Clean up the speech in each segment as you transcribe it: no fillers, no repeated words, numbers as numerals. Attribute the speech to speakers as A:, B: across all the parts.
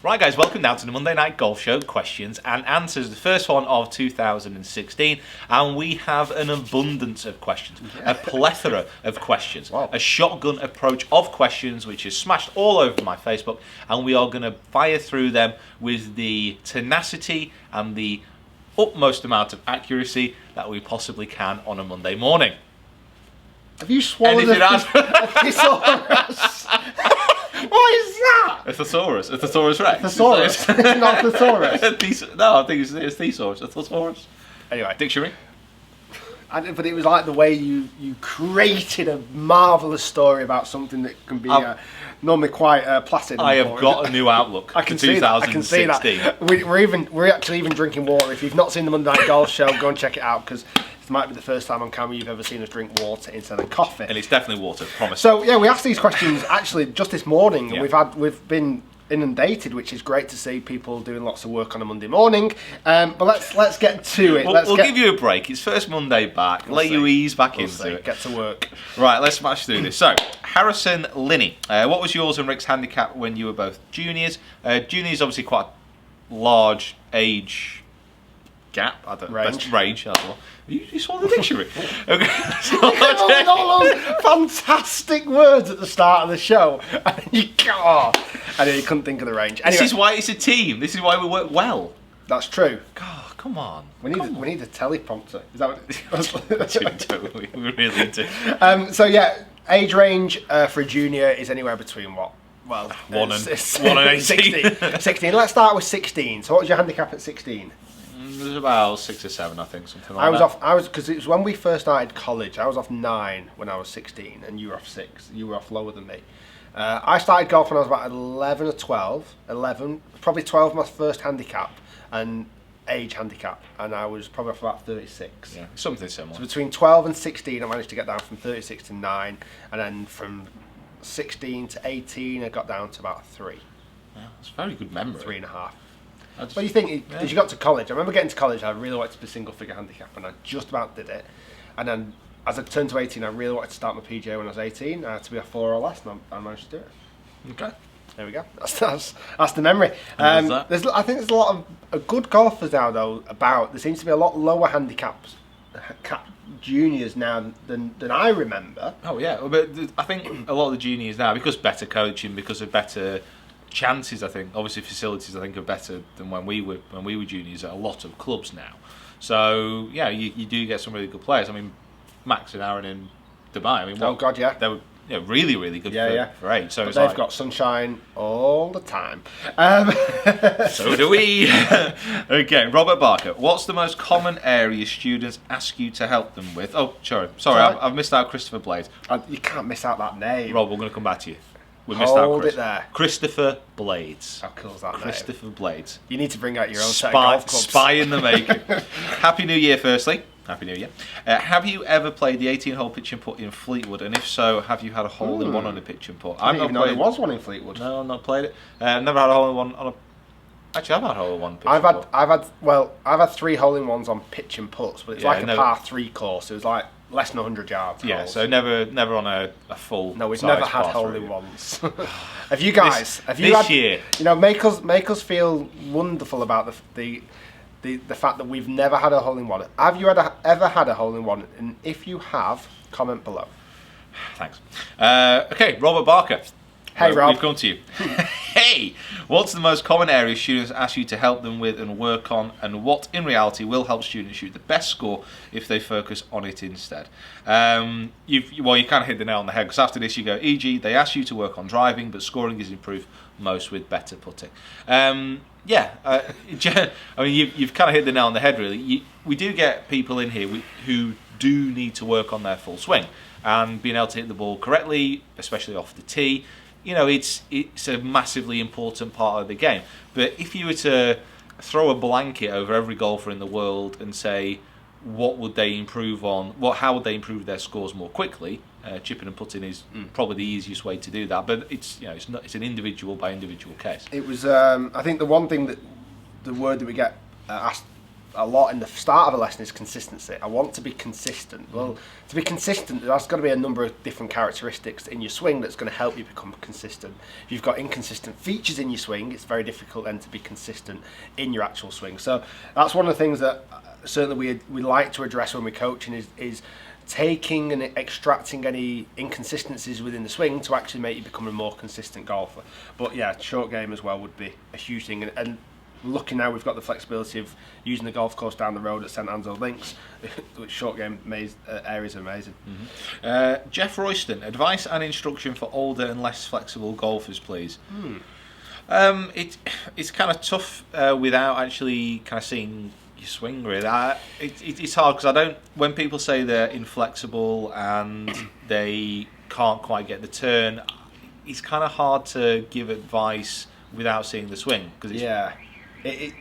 A: Right guys, welcome now to the Monday Night Golf Show questions and answers, the first one of 2016, and we have an abundance of questions, a plethora of questions, a shotgun approach of questions which is smashed all over my Facebook, and we are going to fire through them with the tenacity and the utmost amount of accuracy that we possibly can on a Monday morning.
B: Have you swallowed a thesaurus? What is that?
A: A thesaurus. A thesaurus rex.
B: Thesaurus. It's not a thesaurus.
A: No, I think it's thesaurus. A thesaurus.
B: Anyway.
A: Dictionary.
B: But it was like the way you created a marvellous story about something that can be normally quite placid.
A: I have got a new outlook for 2016.
B: I can see that. We're actually even drinking water. If you've not seen the Monday Night Golf Show, go and check it out, because it might be the first time on camera you've ever seen us drink water instead of coffee.
A: And it's definitely water, promise.
B: So yeah, we asked these questions actually just this morning. Yeah. We've been inundated, which is great to see people doing lots of work on a Monday morning. But let's get to it.
A: We'll give you a break. It's first Monday back. Let you ease back into it.
B: Get to work.
A: Right, let's smash through this. So, Harrison Linney, what was yours and Rick's handicap when you were both juniors? Juniors obviously quite a large age gap. I don't know. Range. That's what. You saw the dictionary. Okay.
B: All those fantastic words at the start of the show. I know you couldn't think of the range. Anyway,
A: this is why it's a team. This is why we work well.
B: That's true.
A: God, come on.
B: We need a teleprompter. Is that what
A: we really do.
B: So yeah, age range for a junior is anywhere between what? Well,
A: 1 and 18.
B: 16. Let's start with 16. So what was your handicap at 16?
A: It was about 6 or 7, I think, something like that.
B: I was because it was when we first started college. I was off 9 when I was 16, and you were off 6. You were off lower than me. I started golf when I was about 11 or 12. 11, probably 12 my first handicap, and age handicap, and I was probably off about 36.
A: Yeah, something similar.
B: So between 12 and 16, I managed to get down from 36 to 9, and then from 16 to 18, I got down to about 3.
A: Yeah, that's a very good memory.
B: 3.5. What do you think, as you got to college? I remember getting to college, I really wanted to be single figure handicap, and I just about did it. And then as I turned to 18, I really wanted to start my PGA when I was 18. I had to be a 4 or less, and I managed to do it.
A: Okay.
B: There we go. That's the memory. I think there's a lot of good golfers now, though. There seems to be a lot lower handicaps juniors now than I remember.
A: Oh yeah, but I think a lot of the juniors now, because better coaching, because of better chances, I think obviously facilities, I think, are better than when we were juniors at a lot of clubs now. So yeah, you do get some really good players. I mean, Max and Aaron in Dubai. I mean,
B: oh god, yeah,
A: they were really, really good for age. So
B: they've got sunshine all the time.
A: So do we. Okay, Robert Barker. What's the most common area students ask you to help them with? Oh, sorry, I've missed out Christopher Blades.
B: You can't miss out that name.
A: Rob, we're going to come back to you. We missed out Chris.
B: It there.
A: Christopher Blades.
B: How cool is that
A: Christopher Blades.
B: You need to bring out your own set of golf clubs.
A: Spy in the making. Happy New Year, firstly. Happy New Year. Have you ever played the 18-hole pitch and putt in Fleetwood? And if so, have you had a hole-in-one on a pitch and putt?
B: I didn't even know there was one in Fleetwood.
A: No, I've not played it. Never had a hole-in-one on a... Actually, I've had a hole-in-one pitch and putt.
B: I've had 3 hole-in-ones on pitch and putts, but it's like a par 3 course. It was like less than 100 yards.
A: Yeah, holes. So never on a full.
B: No, we've never had hole-in-ones. Have you guys?
A: This year?
B: You know, make us feel wonderful about the fact that we've never had a hole-in-one. Have you ever had a hole-in-one? And if you have, comment below.
A: Thanks. Okay, Robert Barker.
B: Hey, Rob.
A: We've come to you. Hey, what's the most common area students ask you to help them with and work on, and what in reality will help students shoot the best score if they focus on it instead? You kind of hit the nail on the head, because after this you go, e.g. they ask you to work on driving, but scoring is improved most with better putting. I mean, you've kind of hit the nail on the head, really. We do get people in here who do need to work on their full swing, and being able to hit the ball correctly, especially off the tee. You know, it's a massively important part of the game. But if you were to throw a blanket over every golfer in the world and say, what would they improve on? How would they improve their scores more quickly? Chipping and putting is probably the easiest way to do that. But it's an individual by individual case.
B: It was I think the one thing that the word that we get asked a lot in the start of a lesson is consistency. I want to be consistent. Well, to be consistent, there's got to be a number of different characteristics in your swing that's going to help you become consistent. If you've got inconsistent features in your swing, it's very difficult then to be consistent in your actual swing. So that's one of the things that certainly we like to address when we're coaching is taking and extracting any inconsistencies within the swing to actually make you become a more consistent golfer. But yeah, short game as well would be a huge thing. And looking now, we've got the flexibility of using the golf course down the road at St Ansel's Links, which short game areas are amazing.
A: Jeff Royston, advice and instruction for older and less flexible golfers, please. It's kind of tough without actually kind of seeing your swing, really. It's hard because when people say they're inflexible and they can't quite get the turn, it's kind of hard to give advice without seeing the swing.
B: Because it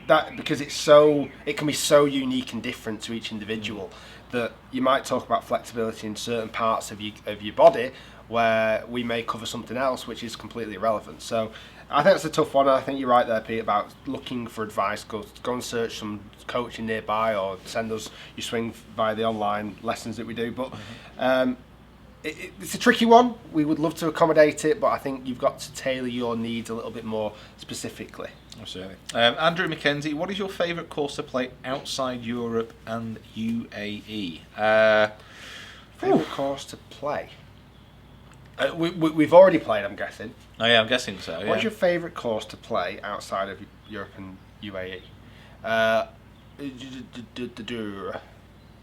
B: can be so unique and different to each individual that you might talk about flexibility in certain parts of your body where we may cover something else which is completely irrelevant. So I think that's a tough one. I think you're right there, Pete, about looking for advice. Go and search some coaching nearby, or send us your swing via the online lessons that we do. But it's a tricky one. We would love to accommodate it, but I think you've got to tailor your needs a little bit more specifically.
A: Absolutely. Andrew McKenzie, what is your favourite course to play outside Europe and UAE?
B: Favourite course to play? We've already played, I'm guessing.
A: Oh yeah, I'm guessing so. Yeah.
B: What's your favourite course to play outside of Europe and UAE?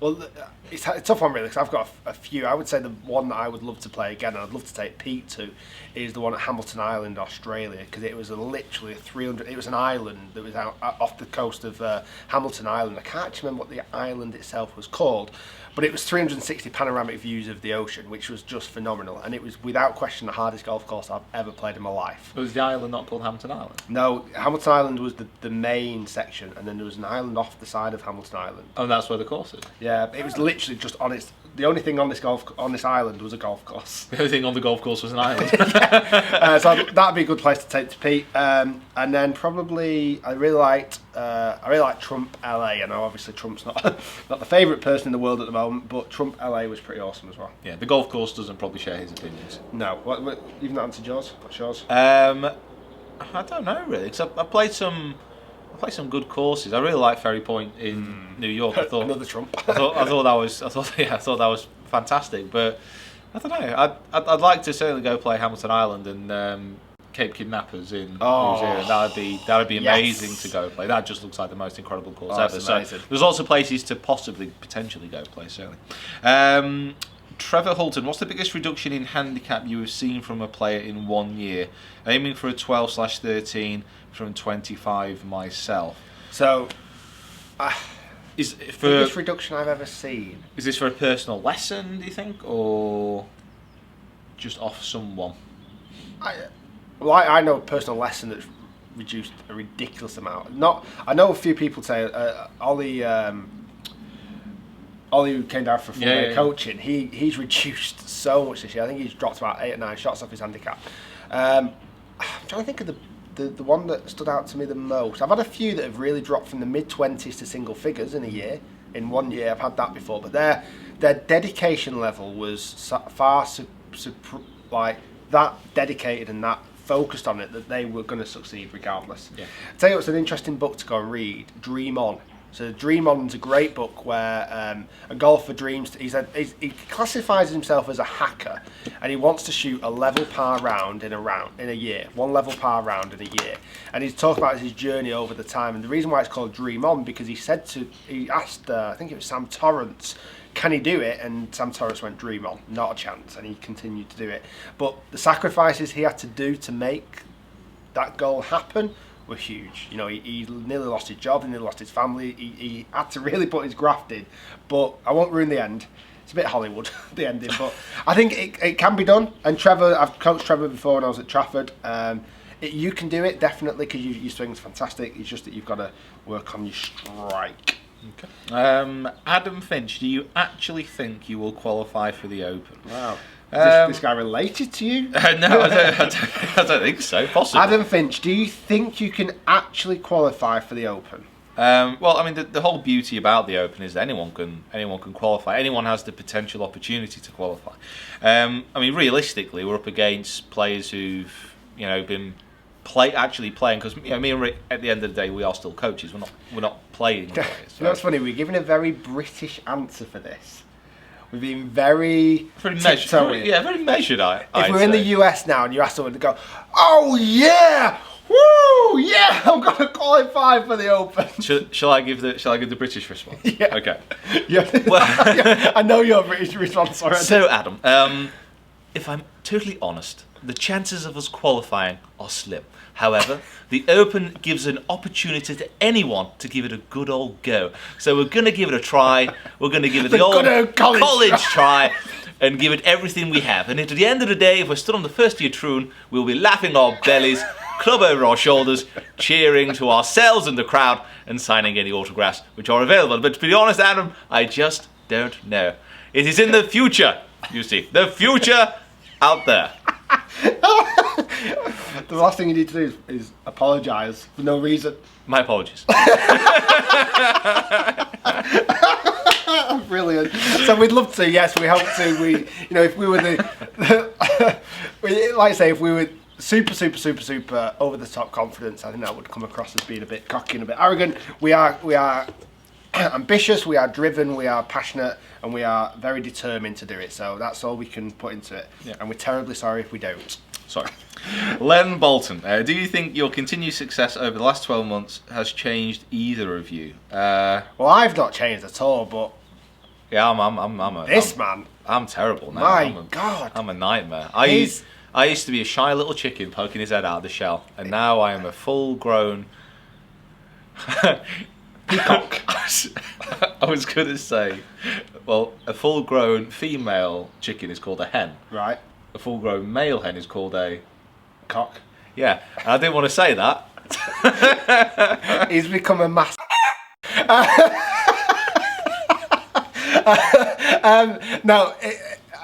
B: Well, it's a tough one really, because I've got a few. I would say the one that I would love to play again, and I'd love to take Pete to, is the one at Hamilton Island, Australia, because it was literally 300. It was an island that was out off the coast of Hamilton Island. I can't actually remember what the island itself was called, but it was 360 panoramic views of the ocean, which was just phenomenal, and it was without question the hardest golf course I've ever played in my life.
A: Was the island not called Hamilton Island?
B: No, Hamilton Island was the main section, and then there was an island off the side of Hamilton Island.
A: Oh, that's where the course is?
B: Yeah, it was literally just on its. The only thing on this island was a golf course.
A: The only thing on the golf course was an island.
B: So that'd be a good place to take to Pete. And then probably I really liked Trump LA. I know obviously Trump's not the favourite person in the world at the moment, but Trump LA was pretty awesome as well.
A: Yeah, the golf course doesn't probably share his opinions.
B: No, you've not answered yours. What's yours?
A: I don't know really, because I played some good courses. I really like Ferry Point in New York. I thought
B: another Trump.
A: I thought that was fantastic. But I don't know. I'd like to certainly go play Hamilton Island and Cape Kidnappers in New Zealand. That'd be amazing to go play. That just looks like the most incredible course ever. So there's lots of places to potentially go play. Certainly. Trevor Hulton, what's the biggest reduction in handicap you have seen from a player in 1 year? Aiming for a 12/13 from 25 myself.
B: So,
A: is it for
B: biggest reduction I've ever seen?
A: Is this for a personal lesson, do you think, or just off someone?
B: I know a personal lesson that's reduced a ridiculous amount. I know a few people say Ollie, who came down for full-day coaching, he's reduced so much this year. I think he's dropped about 8 or 9 shots off his handicap. I'm trying to think of the one that stood out to me the most. I've had a few that have really dropped from the mid-20s to single figures in a year. In 1 year, I've had that before. But their dedication level was far like that dedicated and that focused on it that they were going to succeed regardless. Yeah. I'll tell you what's an interesting book to go and read, Dream On. So Dream On's a great book where a golfer dreams. He classifies himself as a hacker, and he wants to shoot a level par round in a year, 1 level par round in a year. And he's talking about his journey over the time. And the reason why it's called Dream On, because he asked I think it was Sam Torrance, can he do it? And Sam Torrance went, dream on, not a chance, and he continued to do it. But the sacrifices he had to do to make that goal happen were huge. You know, he nearly lost his job, he nearly lost his family. He had to really put his graft in. But I won't ruin the end. It's a bit Hollywood, the ending, but I think it can be done. And Trevor, I've coached Trevor before when I was at Trafford. You can do it, definitely, because your swing's fantastic. It's just that you've got to work on your strike.
A: Okay. Adam Finch, do you actually think you will qualify for the Open?
B: Wow. Is this guy related to you?
A: No, I don't think so. Possibly.
B: Adam Finch, do you think you can actually qualify for the Open?
A: Well, I mean, the whole beauty about the Open is that anyone can qualify. Anyone has the potential opportunity to qualify. I mean, realistically, we're up against players who've been actually playing, because me and Rick, at the end of the day, we are still coaches. We're not playing players.
B: You know what's funny? We're giving a very British answer for this. We've been very
A: measured. Yeah, very measured.
B: If we're in the US now and you ask someone to go, oh yeah, woo, yeah, I'm going to qualify for the Open.
A: Shall I give the British response?
B: Yeah.
A: Okay.
B: Yeah. Well, I know your British response already.
A: So Adam, if I'm totally honest, the chances of us qualifying are slim. However, the Open gives an opportunity to anyone to give it a good old go. So we're going to give it a try. We're going to give it the old college try and give it everything we have. And at the end of the day, if we're still on the first year troon, we'll be laughing our bellies, club over our shoulders, cheering to ourselves and the crowd, and signing any autographs which are available. But to be honest, Adam, I just don't know. It is in the future, you see. The future out there.
B: The last thing you need to do is apologise for no reason.
A: My apologies.
B: Brilliant. So we'd love to. Yes, we hope to. If we were like I say, if we were super over the top confidence, I think that would come across as being a bit cocky and a bit arrogant. We are ambitious. We are driven. We are passionate, and we are very determined to do it. So that's all we can put into it. Yeah. And we're terribly sorry if we don't.
A: Sorry. Len Bolton, do you think your continued success over the last 12 months has changed either of you?
B: Well, I've not changed at all, but
A: yeah, I'm terrible now.
B: My God,
A: I'm a nightmare. I used to be a shy little chicken poking his head out of the shell, and now I am a full-grown
B: peacock.
A: I was going to say, well, a full-grown female chicken is called a hen.
B: Right.
A: A full-grown male hen is called a
B: cock.
A: Yeah, and I didn't want to say that.
B: He's become a mass. No,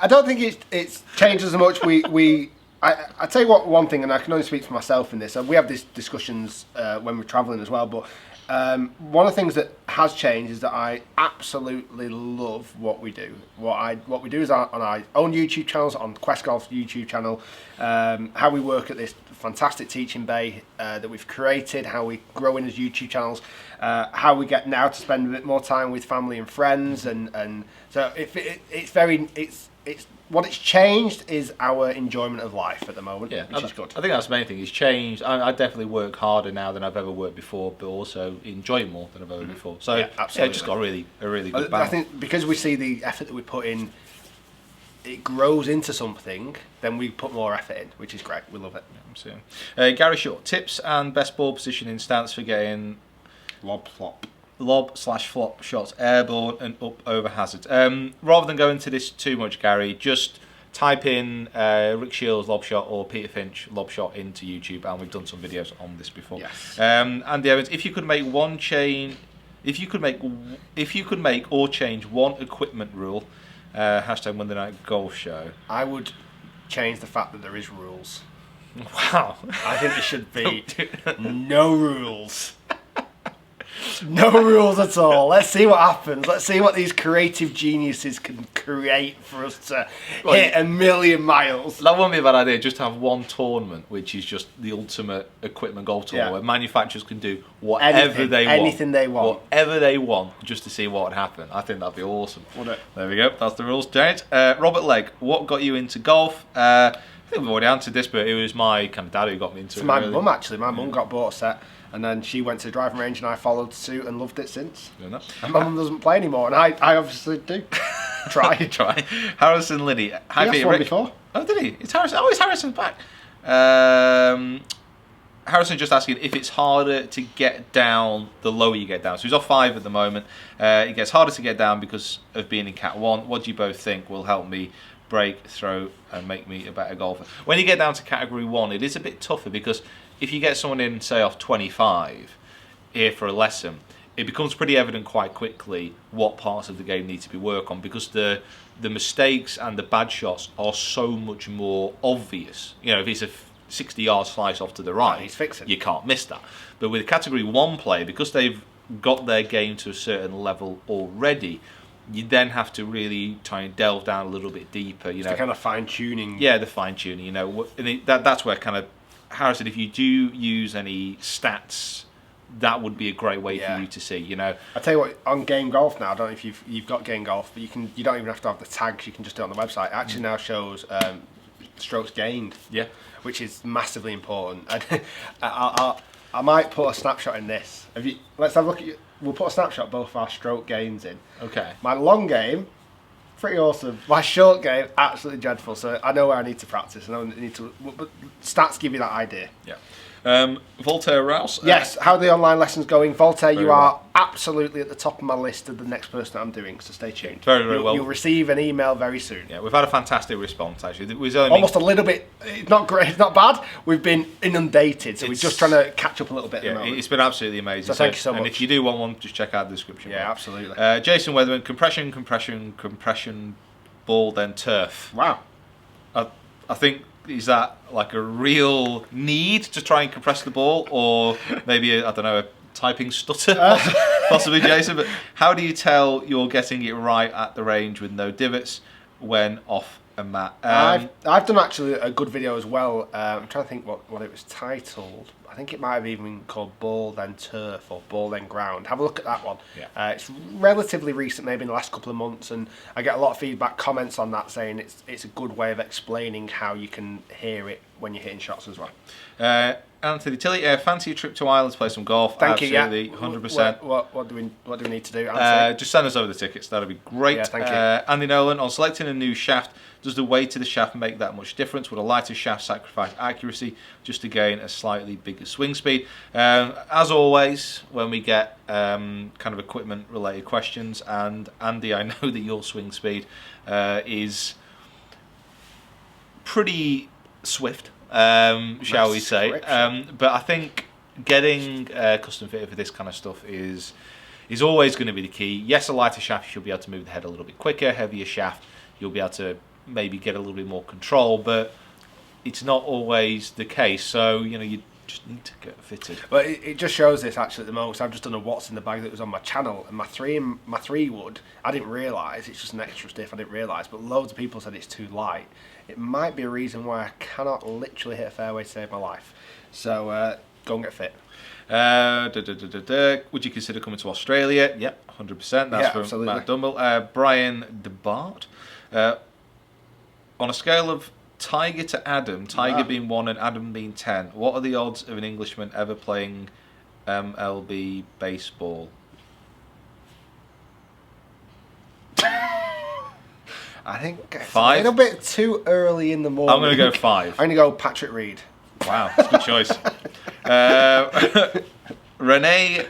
B: I don't think it's changed as much. I tell you what, one thing, and I can only speak for myself in this, and we have these discussions when we're travelling as well, but one of the things that has changed is that I absolutely love what we do. What we do is on our own YouTube channels, on Quest Golf's YouTube channel, how we work at this fantastic teaching bay that we've created, how we grow in as YouTube channels, how we get now to spend a bit more time with family and friends, and so it's what it's changed is our enjoyment of life at the moment, which is good.
A: I think that's the main thing. It's changed. I definitely work harder now than I've ever worked before, but also enjoy it more than I've ever before. So absolutely. It's just got a really good balance.
B: I think because we see the effort that we put in, it grows into something, then we put more effort in, which is great. We love it.
A: Gary Short, tips and best ball positioning stance for getting lob/flop shots airborne and up over hazards. Rather than go into this too much, Gary, just type in Rick Shields lob shot or Peter Finch lob shot into YouTube, and we've done some videos on this before.
B: Yes.
A: Andy Evans, if you could make or change one equipment rule, hashtag Monday Night Golf Show,
B: I would change the fact that there is rules.
A: Wow.
B: I think there should be no rules. No rules at all. Let's see what happens. Let's see what these creative geniuses can create for us to hit a million miles.
A: That wouldn't be a bad idea. Just have one tournament, which is just the ultimate equipment golf tournament, where manufacturers can do whatever they want.
B: Anything they want.
A: Whatever they want, just to see what would happen. I think that'd be awesome. There we go. That's the rules change. Robert Legg, what got you into golf? I think we've already answered this, but it was my kind of dad who got me into it.
B: My mum, actually. My mum got bought a set. And then she went to the driving range, and I followed suit and loved it since. And my mum doesn't play anymore, and I obviously do. Try.
A: Harrison Liddy.
B: He asked one before.
A: Oh, did he? It's Harrison. Oh, it's Harrison's back. Harrison just asking if it's harder to get down the lower you get down. So he's off 5 at the moment. It gets harder to get down because of being in Cat 1. What do you both think will help me break, throw, and make me a better golfer? When you get down to Category 1, it is a bit tougher because if you get someone in, say, off 25 here for a lesson, it becomes pretty evident quite quickly what parts of the game need to be worked on, because the mistakes and the bad shots are so much more obvious. You know, if it's a 60-yard slice off to the right,
B: he's fixing.
A: You can't miss that. But with a Category 1 player, because they've got their game to a certain level already, you then have to really try and delve down a little bit deeper. You know,
B: the kind of fine tuning.
A: Yeah, the fine tuning. You know, that's where kind of Harrison, if you do use any stats, that would be a great way for you to see. You know,
B: I tell you what, on Game Golf now, I don't know if you've got Game Golf, but you don't even have to have the tags. You can just do it on the website. It actually now shows strokes gained.
A: Yeah,
B: which is massively important. I might put a snapshot in this. Let's have a look at. We'll put a snapshot of both our stroke gains in.
A: Okay.
B: My long game, pretty awesome. My short game, absolutely dreadful. So I know where I need to practice, and I need to. But stats give you that idea.
A: Yeah. Voltaire Rouse.
B: Yes. How are the online lessons going, Voltaire? You are absolutely at the top of my list of the next person that I'm doing. So stay tuned.
A: Very, very well.
B: You'll receive an email very soon.
A: Yeah, we've had a fantastic response actually. It was only
B: almost a little bit. It's not great. It's not bad. We've been inundated, so we're just trying to catch up a little bit.
A: Yeah,
B: at the moment.
A: It's been absolutely amazing.
B: So thank you so much.
A: And if you do want one, just check out the description.
B: Yeah, absolutely.
A: Jason Weatherman, compression, ball, then turf.
B: Wow.
A: I think, is that like a real need to try and compress the ball, or maybe a typing stutter, possibly, Jason? But how do you tell you're getting it right at the range with no divots when off a mat?
B: I've done actually a good video as well. I'm trying to think what it was titled. I think it might have even been called Ball Then Turf or Ball Then Ground. Have a look at that one.
A: Yeah.
B: It's relatively recent, maybe in the last couple of months, and I get a lot of feedback, comments on that saying it's a good way of explaining how you can hear it when you're hitting shots as well.
A: Anthony Tilley, fancy a trip to Ireland to play some golf?
B: Thank you. Yeah,
A: 100%.
B: What do we need to do, Anthony?
A: Just send us over the tickets. That'd be great.
B: Yeah, thank you.
A: Andy Nolan, on selecting a new shaft, does the weight of the shaft make that much difference? Would a lighter shaft sacrifice accuracy just to gain a slightly bigger swing speed? As always, when we get kind of equipment related questions, and Andy, I know that your swing speed is pretty swift, shall we say. But I think getting custom fitted for this kind of stuff is always going to be the key. Yes, a lighter shaft, you'll be able to move the head a little bit quicker. Heavier shaft, you'll be able to maybe get a little bit more control, but it's not always the case. So, you just need to get fitted.
B: But it just shows this actually at the moment. So I've just done a what's in the bag that was on my channel, and my three wood, I didn't realise, it's just an extra stiff, I didn't realise, but loads of people said it's too light. It might be a reason why I cannot literally hit a fairway to save my life. So go and get fit.
A: Would you consider coming to Australia? Yep, 100%. That's from
B: absolutely.
A: Matt Dumble. Brian DeBart. On a scale of Tiger to Adam, Tiger being 1 and Adam being 10, what are the odds of an Englishman ever playing MLB baseball?
B: I think it's
A: 5?
B: a little bit too early in the morning.
A: I'm going to go 5.
B: I'm going to go Patrick Reed.
A: Wow, that's a good choice. Renee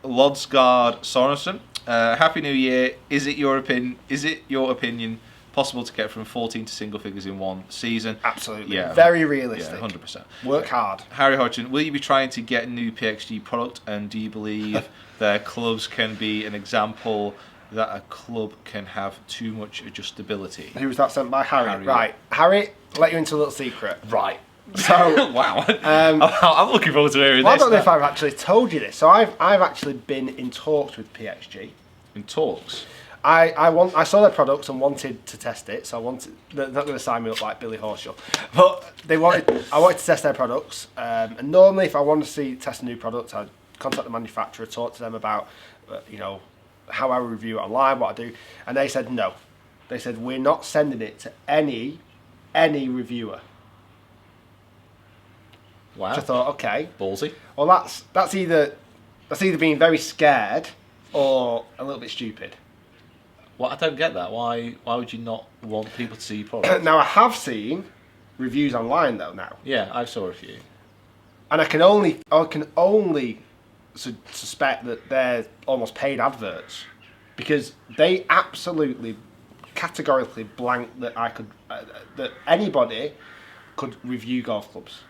A: Lodsgaard Sorensen. Happy New Year. Is it your opinion possible to get from 14 to single figures in one season?
B: Absolutely.
A: Yeah.
B: Very realistic.
A: Yeah, 100%.
B: Work hard.
A: Harry Hodgson, will you be trying to get new PXG product, and do you believe their clubs can be an example that a club can have too much adjustability?
B: Who was that sent by? Harry. Right. Harry, let you into a little secret.
A: Right.
B: So
A: wow. I'm looking forward to hearing
B: this. I don't know
A: now.
B: if I've actually told you this. So I've actually been in talks with PXG.
A: In talks?
B: I saw their products and wanted to test it. So they're not going to sign me up like Billy Horschel, but I wanted to test their products. And normally, if I want to test a new product, I'd contact the manufacturer, talk to them about how I review it online, what I do, and they said no. They said we're not sending it to any reviewer.
A: Wow.
B: Which I thought, okay,
A: ballsy.
B: Well, that's either being very scared or a little bit stupid.
A: Well, I don't get that. Why would you not want people to see your product?
B: Now, I have seen reviews online though now.
A: Yeah, I saw a few.
B: And I can only suspect that they're almost paid adverts, because they absolutely categorically blank that that anybody could review golf clubs.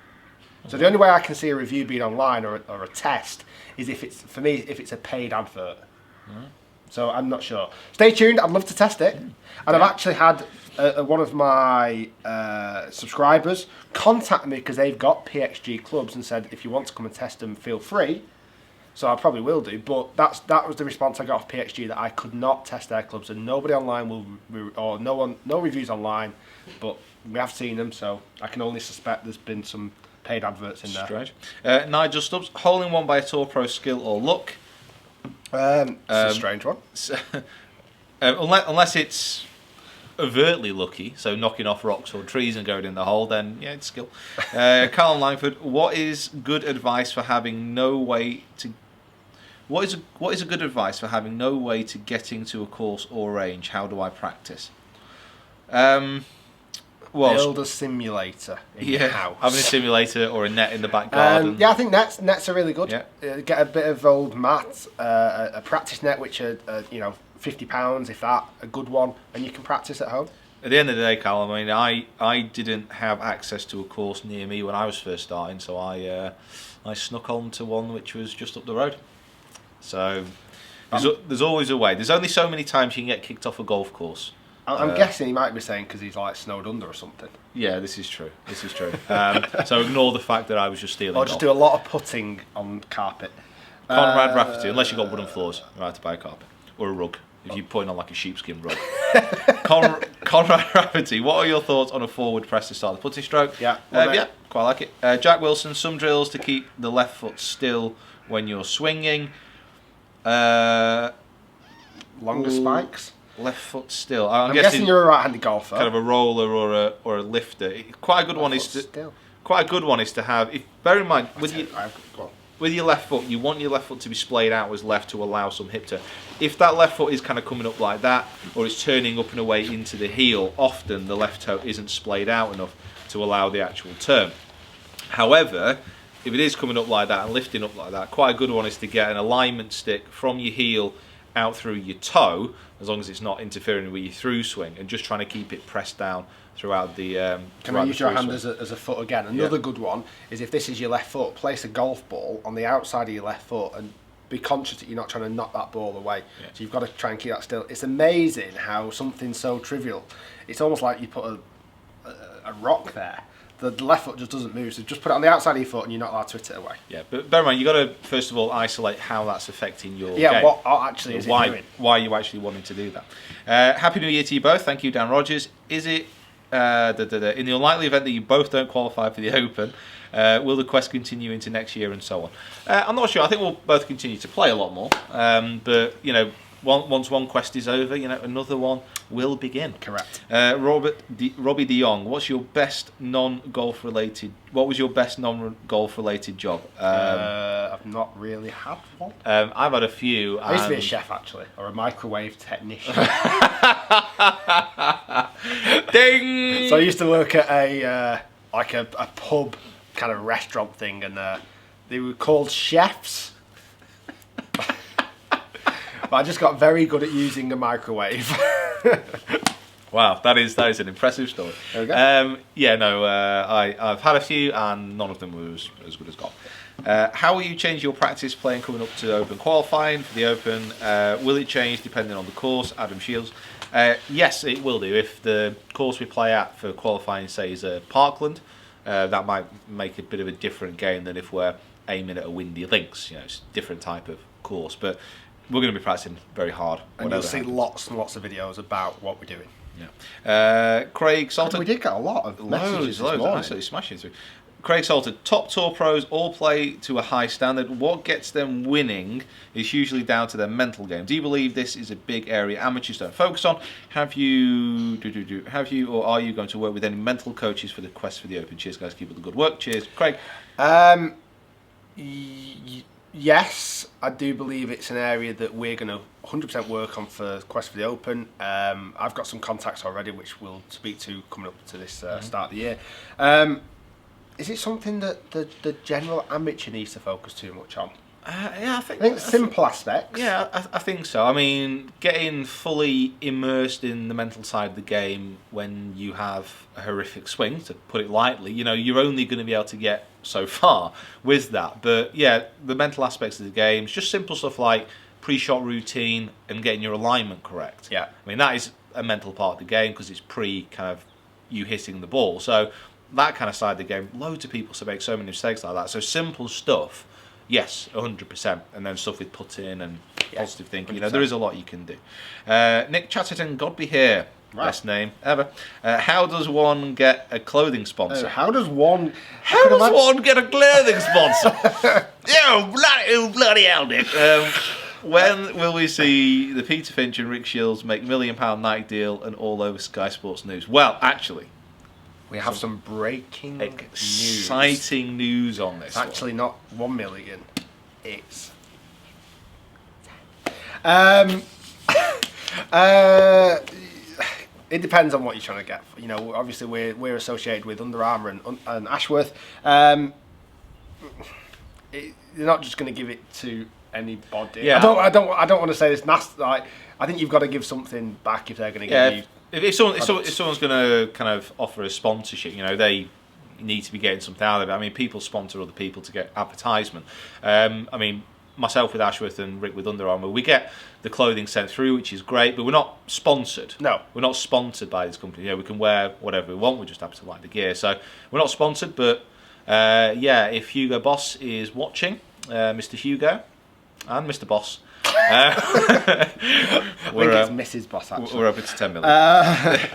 B: So the only way I can see a review being online or a test is if it's a paid advert. So I'm not sure. Stay tuned. I'd love to test it. And I've actually had one of my subscribers contact me because they've got PXG clubs and said, if you want to come and test them, feel free. So I probably will do, but that was the response I got off PXG, that I could not test their clubs, and nobody online no reviews online, but we have seen them, so I can only suspect there's been some paid adverts in there.
A: Strange. Nigel Stubbs, hole in one by a Tour Pro, skill or luck?
B: It's a strange one.
A: Unless it's overtly lucky, so knocking off rocks or trees and going in the hole, then yeah, it's skill. Carl Langford, what is good advice for having no way to? What is a good advice for having no way to getting to a course or range? How do I practice?
B: Build a simulator in your house.
A: Having a simulator or a net in the back garden.
B: Yeah, I think nets are really good.
A: Yeah.
B: Get a bit of old mat, a practice net, which are £50, if that, a good one, and you can practice at home.
A: At the end of the day, Carl, I mean, I didn't have access to a course near me when I was first starting, so I snuck on to one which was just up the road. So there's always a way. There's only so many times you can get kicked off a golf course.
B: I'm guessing he might be saying because he's like snowed under or something.
A: Yeah, this is true. So ignore the fact that I was just stealing.
B: Or just do a lot of putting on carpet.
A: Conrad Rafferty, unless you've got wooden floors, you have to buy a carpet or a rug. If you're putting on like a sheepskin rug. Conrad Rafferty, what are your thoughts on a forward press to start the putting stroke?
B: Yeah,
A: quite like it. Jack Wilson, some drills to keep the left foot still when you're swinging.
B: Longer spikes.
A: Left foot still.
B: I'm guessing you're a right-handed golfer.
A: Kind of a roller or a lifter. Quite a good one is to have. Bear in mind with your left foot, you want your left foot to be splayed out as left to allow some hip turn. If that left foot is kind of coming up like that, or it's turning up and away into the heel, often the left toe isn't splayed out enough to allow the actual turn. However, if it is coming up like that and lifting up like that, quite a good one is to get an alignment stick from your heel out through your toe, as long as it's not interfering with your through swing, and just trying to keep it pressed down throughout the
B: Can I use your hand as a foot again? Another good one is, if this is your left foot, place a golf ball on the outside of your left foot and be conscious that you're not trying to knock that ball away. So you've got to try and keep that still. It's amazing how something so trivial, it's almost like you put a rock there. The left foot just doesn't move, so just put it on the outside of your foot and you're not allowed to hit it away. Yeah,
A: but bear in mind, you've got to first of all isolate how that's affecting your game.
B: Yeah, what actually is it doing?
A: Why are you actually wanting to do that? Happy New Year to you both. Thank you, Dan Rogers. Is it in the unlikely event that you both don't qualify for the Open, will the quest continue into next year and so on? I'm not sure. I think we'll both continue to play a lot more, but once one quest is over, another one will begin.
B: Correct.
A: Robbie De Jong, what was your best non-golf related job?
B: I've not really had one.
A: I've had a few.
B: I used to be a chef, actually, or a microwave technician.
A: Ding!
B: So I used to work at a pub kind of restaurant thing, and they were called chefs. But I just got very good at using a microwave.
A: Wow, that is an impressive story.
B: There we go.
A: I've had a few, and none of them was as good as golf. How will you change your practice playing coming up to Open qualifying for the Open? Will it change depending on the course? Adam Shields. Yes, it will do. If the course we play at for qualifying, say, is Parkland, that might make a bit of a different game than if we're aiming at a windy links. It's a different type of course, but we're going to be practicing very hard.
B: And you'll see lots and lots of videos about what we're doing.
A: Yeah. Craig Salter.
B: We did get a lot of messages
A: loads, absolutely smashing through. Craig Salter, top tour pros all play to a high standard. What gets them winning is usually down to their mental game. Do you believe this is a big area amateurs don't focus on? Have you or are you going to work with any mental coaches for the quest for the Open? Cheers, guys. Keep up the good work. Cheers, Craig.
B: Yes, I do believe it's an area that we're going to 100% work on for Quest for the Open. I've got some contacts already which we'll speak to coming up to this start of the year. Is it something that the general amateur needs to focus too much on?
A: I think
B: simple aspects.
A: Yeah, I think so. I mean, getting fully immersed in the mental side of the game when you have a horrific swing, to put it lightly, you're only going to be able to get so far with that. But yeah, the mental aspects of the game, it's just simple stuff like pre-shot routine and getting your alignment correct.
B: Yeah.
A: I mean, that is a mental part of the game because it's kind of you hitting the ball. So that kind of side of the game, loads of people make so many mistakes like that. So simple stuff Yes, 100%. And then stuff with putting and positive thinking.
B: 100%.
A: There is a lot you can do. Nick Chatterton, God be here.
B: Right.
A: Best name ever. How does one get a clothing sponsor?
B: How does one
A: Get a clothing sponsor? bloody hell, Nick. When will we see the Peter Finch and Rick Shields make £1 million Nike deal and all over Sky Sports News? Well, actually,
B: we have some breaking
A: exciting news on this.
B: It's actually not 1 million. It's it depends on what you're trying to get. You know, obviously we're associated with Under Armour and Ashworth. You're not just going to give it to anybody.
A: Yeah.
B: I don't want to say this nasty. Like, I think you've got to give something back if they're going to give you.
A: If someone's going to kind of offer a sponsorship, you know, they need to be getting something out of it. I mean, people sponsor other people to get advertisement. I mean, myself with Ashworth and Rick with Under Armour, we get the clothing sent through, which is great, but we're not sponsored.
B: No.
A: We're not sponsored by this company. You know, we can wear whatever we want, we just happen to like the gear. So we're not sponsored, but if Hugo Boss is watching, Mr. Hugo and Mr. Boss,
B: I think it's Mrs. Boss, actually.
A: We're open to 10 million.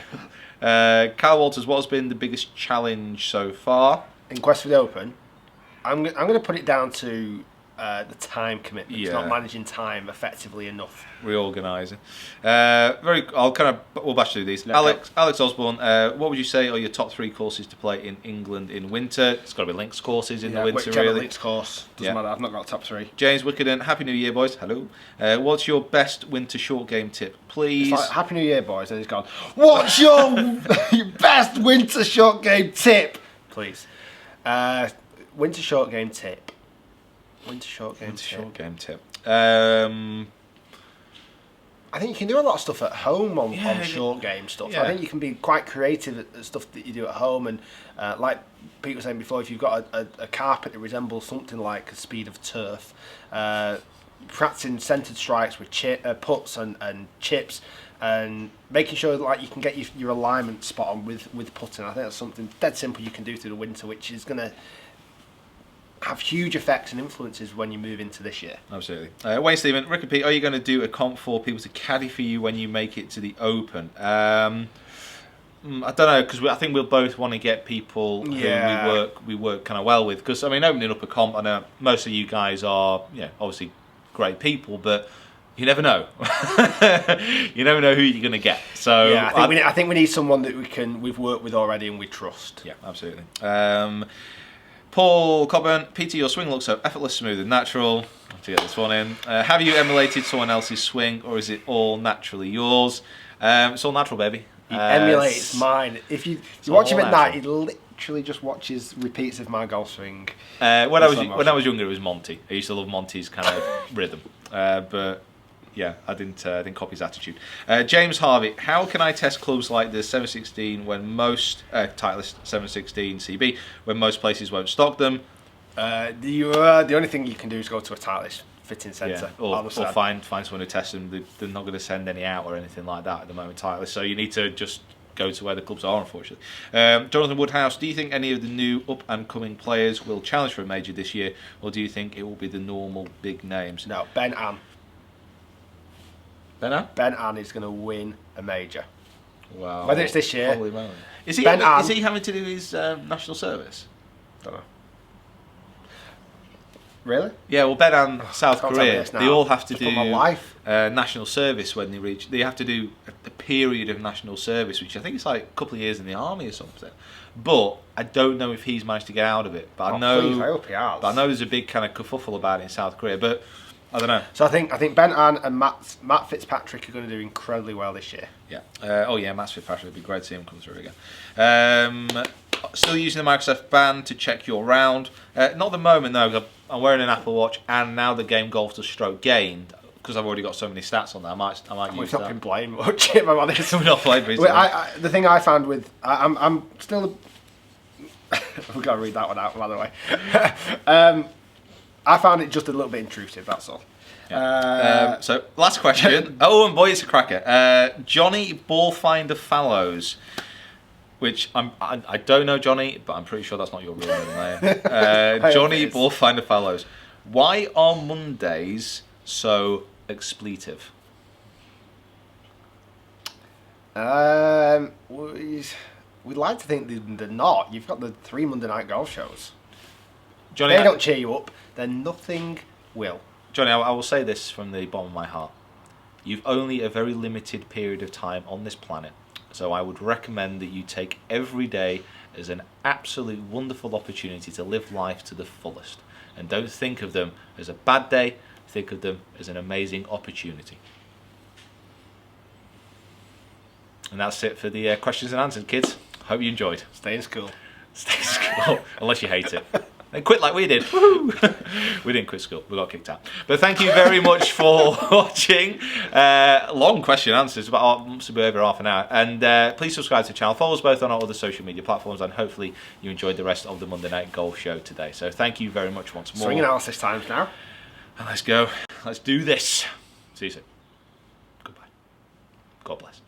A: Kyle Walters, what has been the biggest challenge so far?
B: In Quest for the Open, I'm going to put it down to the time commitment. It's not managing time effectively enough. Reorganising.
A: We'll bash through these. Alex Osborne, what would you say are your top 3 courses to play in England in winter? It's got to be links courses in the winter, really.
B: Links course, doesn't matter. I've not got top 3.
A: James Wickenden, Happy New Year, boys. Hello. What's your best winter short game tip, please?
B: It's like, Happy New Year, boys, and he's gone, what's your best winter short game tip, please? Winter short game tip. Winter short game tip. I think you can do a lot of stuff at home on short game stuff. Yeah. I think you can be quite creative at stuff that you do at home, and like Pete was saying before, if you've got a carpet that resembles something like the speed of turf, practicing centered strikes with puts and chips, and making sure that, like, you can get your alignment spot on with putting. I think that's something dead simple you can do through the winter, which is going to have huge effects and influences when you move into this year.
A: Absolutely. Wayne Stephen, Rick and Pete, are you going to do a comp for people to caddy for you when you make it to the Open? I don't know, because I think we'll both want to get people who we work kind of well with. Because, I mean, opening up a comp, I know most of you guys are, obviously great people, but you never know. You never know who you're going to get. So
B: yeah, I think we need someone that we've worked with already and we trust.
A: Yeah, absolutely. Paul Coburn, Peter, your swing looks so effortless, smooth and natural. I have to get this one in. Have you emulated someone else's swing, or is it all naturally yours? It's all natural, baby.
B: He emulates mine. If you watch him at night, he literally just watches repeats of my golf swing.
A: When I was younger, it was Monty. I used to love Monty's kind of rhythm, but yeah, I didn't copy his attitude. James Harvey, how can I test clubs like the 716 when most Titleist 716 CB when most places won't stock them?
B: The only thing you can do is go to a Titleist fitting centre,
A: or find someone who tests them. They're not going to send any out or anything like that at the moment, Titleist. So you need to just go to where the clubs are, unfortunately. Jonathan Woodhouse, do you think any of the new up and coming players will challenge for a major this year, or do you think it will be the normal big names?
B: No, Ben Ann. Ben Ann is going to win a major.
A: Wow.
B: Whether it's this year.
A: Holy moly. Is he having to do his national service?
B: Don't know. Really?
A: Yeah, well, Ben Ann, South Korea, they all have to do national service when they reach. They have to do a period of national service, which I think is like a couple of years in the army or something. But I don't know if he's managed to get out of it. But I
B: hope he has.
A: But I know there's a big kind of kerfuffle about it in South Korea. But I don't know.
B: So I think Ben Ann and Matt Fitzpatrick are going to do incredibly well this year.
A: Yeah. Matt Fitzpatrick would be great to see him come through again. Still using the Microsoft Band to check your round. Not at the moment though, because I'm wearing an Apple Watch, and now the game golf to stroke gained, because I've already got so many stats on there. I might use that.
B: We've not been playing much, if I'm honest.
A: We've not played recently.
B: The thing I found with I'm still. We've got to read that one out, by the way. I found it just a little bit intrusive, that's all.
A: Yeah. So, last question. Oh, and boy, it's a cracker. Johnny Ballfinder Fallows, which I don't know Johnny, but I'm pretty sure that's not your real name. Johnny Ballfinder Fallows. Why are Mondays so expletive?
B: We'd like to think they're not. You've got the 3 Monday night golf shows.
A: Johnny,
B: They don't cheer you up, then nothing will.
A: Johnny, I will say this from the bottom of my heart. You've only a very limited period of time on this planet, so I would recommend that you take every day as an absolute wonderful opportunity to live life to the fullest. And don't think of them as a bad day, think of them as an amazing opportunity. And that's it for the questions and answers, kids. Hope you enjoyed.
B: Stay in school.
A: Stay in school, unless you hate it. And quit like we did. Woo! We didn't quit school, we got kicked out. But thank you very much for watching. Long question and answers, about must be over half an hour. And please subscribe to the channel, follow us both on our other social media platforms, and hopefully you enjoyed the rest of the Monday Night Golf Show today. So thank you very much once more.
B: Swing analysis times now.
A: And let's go. Let's do this. See you soon. Goodbye. God bless.